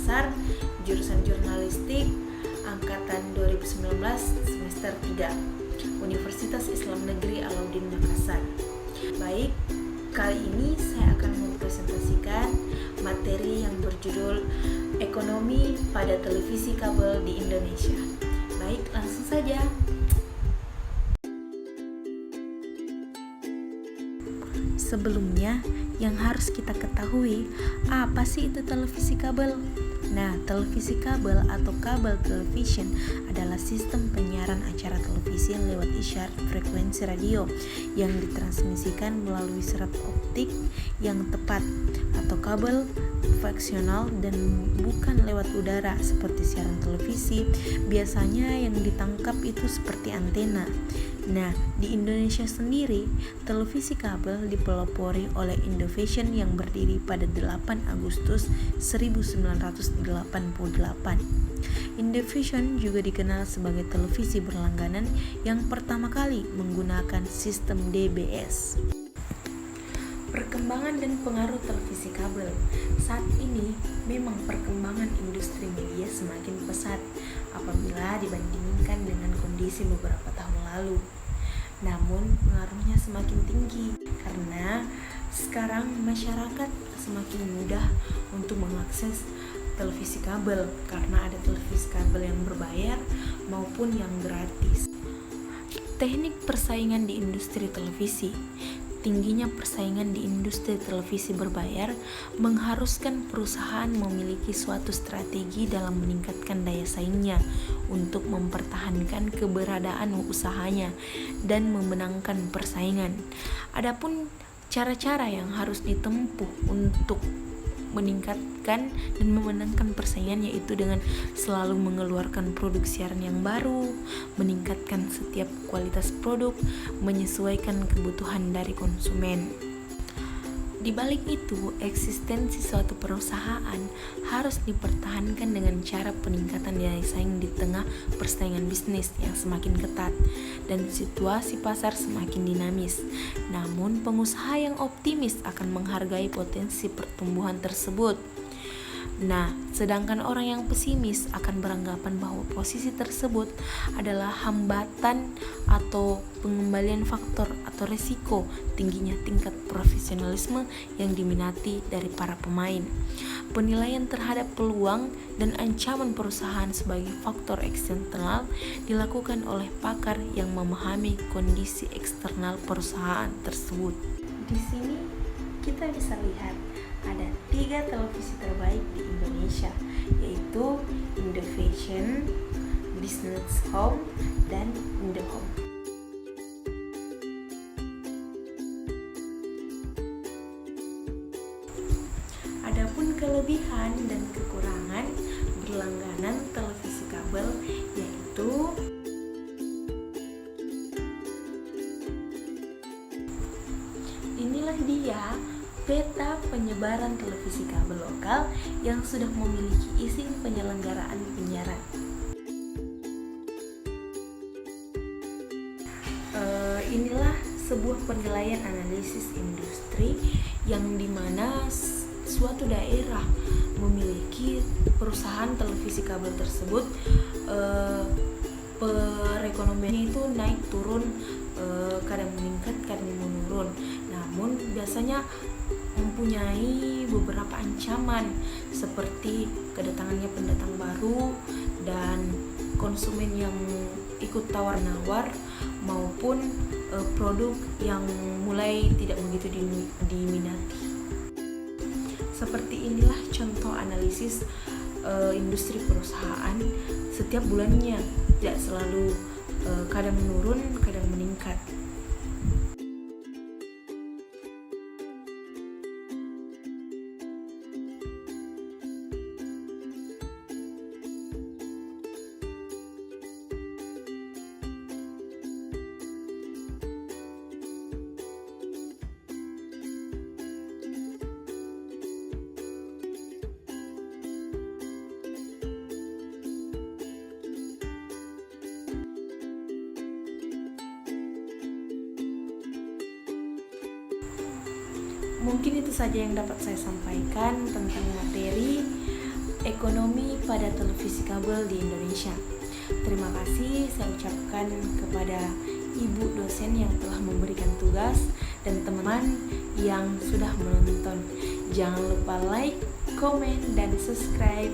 Makassar, jurusan Jurnalistik, angkatan 2019, semester 3, Universitas Islam Negeri Alauddin Makassar. Baik, kali ini saya akan mempresentasikan materi yang berjudul Ekonomi pada Televisi Kabel di Indonesia. Baik, langsung saja. Sebelumnya, yang harus kita ketahui, apa sih itu televisi kabel? Nah, televisi kabel atau kabel television adalah sistem penyiaran acara televisi lewat isyarat frekuensi radio yang ditransmisikan melalui serat optik yang tepat atau kabel koaksial dan bukan lewat udara seperti siaran televisi. Biasanya yang ditangkap itu seperti antena. Nah, di Indonesia sendiri, televisi kabel dipelopori oleh Indovision yang berdiri pada 8 Agustus 1988. Indovision juga dikenal sebagai televisi berlangganan yang pertama kali menggunakan sistem DBS. Perkembangan dan pengaruh televisi kabel. Saat ini memang perkembangan industri media semakin pesat apabila dibandingkan dengan kondisi beberapa tahun lalu. Namun pengaruhnya semakin tinggi karena sekarang masyarakat semakin mudah untuk mengakses televisi kabel karena ada televisi kabel yang berbayar maupun yang gratis. Teknik persaingan di industri televisi. Tingginya persaingan di industri televisi berbayar mengharuskan perusahaan memiliki suatu strategi dalam meningkatkan daya saingnya untuk mempertahankan keberadaan usahanya dan memenangkan persaingan. Adapun cara-cara yang harus ditempuh untuk meningkatkan dan memenangkan persaingan yaitu dengan selalu mengeluarkan produk siaran yang baru, meningkatkan setiap kualitas produk, menyesuaikan kebutuhan dari konsumen. Di balik itu, eksistensi suatu perusahaan harus dipertahankan dengan cara peningkatan daya saing di tengah persaingan bisnis yang semakin ketat dan situasi pasar semakin dinamis. Namun, pengusaha yang optimis akan menghargai potensi pertumbuhan tersebut. Nah, sedangkan orang yang pesimis akan beranggapan bahwa posisi tersebut adalah hambatan atau pengembalian faktor atau resiko tingginya tingkat profesionalisme yang diminati dari para pemain. Penilaian terhadap peluang dan ancaman perusahaan sebagai faktor eksternal dilakukan oleh pakar yang memahami kondisi eksternal perusahaan tersebut. Di sini kita bisa lihat ada 3 televisi terbaik di Indonesia, yaitu Indovision, Business Home, dan Indohome. Adapun kelebihan dan kekurangan berlangganan televisi kabel yaitu inilah dia peta penyebaran televisi kabel lokal yang sudah memiliki izin penyelenggaraan penyiaran. Inilah sebuah penilaian analisis industri yang dimana suatu daerah memiliki perusahaan televisi kabel tersebut, perekonomiannya itu naik turun, kadang meningkat kadang menurun. Namun biasanya mempunyai beberapa ancaman seperti kedatangannya pendatang baru dan konsumen yang ikut tawar-menawar maupun produk yang mulai tidak begitu diminati. Seperti inilah contoh analisis industri perusahaan setiap bulannya, tidak selalu kadang menurun kadang meningkat. Mungkin itu saja yang dapat saya sampaikan tentang materi ekonomi pada televisi kabel di Indonesia. Terima kasih saya ucapkan kepada Ibu dosen yang telah memberikan tugas dan teman yang sudah menonton. Jangan lupa like, komen, dan subscribe.